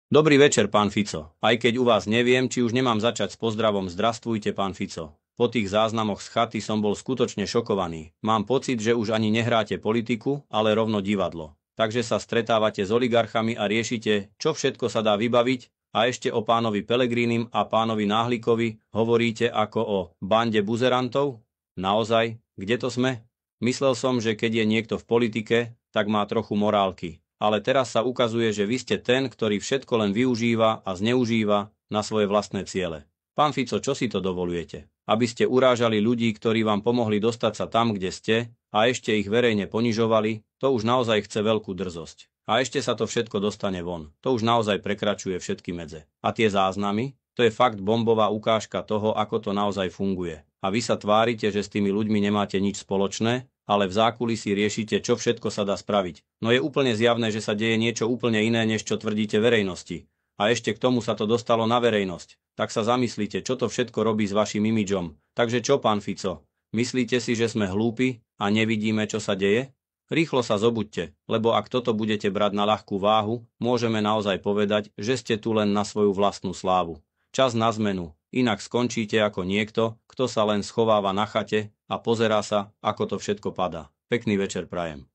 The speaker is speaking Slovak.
Dobrý večer, pán Fico. Aj keď u vás neviem, či už nemám začať s pozdravom Zdrastvujte, pán Fico. Po tých záznamoch z chaty som bol skutočne šokovaný. Mám pocit, že už ani nehráte politiku, ale rovno divadlo. Takže sa stretávate s oligarchami a riešite, čo všetko sa dá vybaviť, a ešte o pánovi Pelegrínim a pánovi Náhlikovi hovoríte ako o bande buzerantov? Naozaj? Kde to sme? Myslel som, že keď je niekto v politike, tak má trochu morálky. Ale teraz sa ukazuje, že vy ste ten, ktorý všetko len využíva a zneužíva na svoje vlastné ciele. Pán Fico, čo si to dovolujete? Aby ste urážali ľudí, ktorí vám pomohli dostať sa tam, kde ste, a ešte ich verejne ponižovali, to už naozaj chce veľkú drzosť. A ešte sa to všetko dostane von. To už naozaj prekračuje všetky medze. A tie záznamy? To je fakt bombová ukážka toho, ako to naozaj funguje. A vy sa tvárite, že s tými ľuďmi nemáte nič spoločné, ale v zákulisí riešite, čo všetko sa dá spraviť. No je úplne zjavné, že sa deje niečo úplne iné, než čo tvrdíte verejnosti. A ešte k tomu sa to dostalo na verejnosť. Tak sa zamyslite, čo to všetko robí s vašim imidžom. Takže čo, pán Fico? Myslíte si, že sme hlúpi a nevidíme, čo sa deje? Rýchlo sa zobuďte, lebo ak toto budete brať na ľahkú váhu, môžeme naozaj povedať, že ste tu len na svoju vlastnú slávu. Čas na zmenu, inak skončíte ako niekto, kto sa len schováva na chate a pozerá sa, ako to všetko padá. Pekný večer prajem.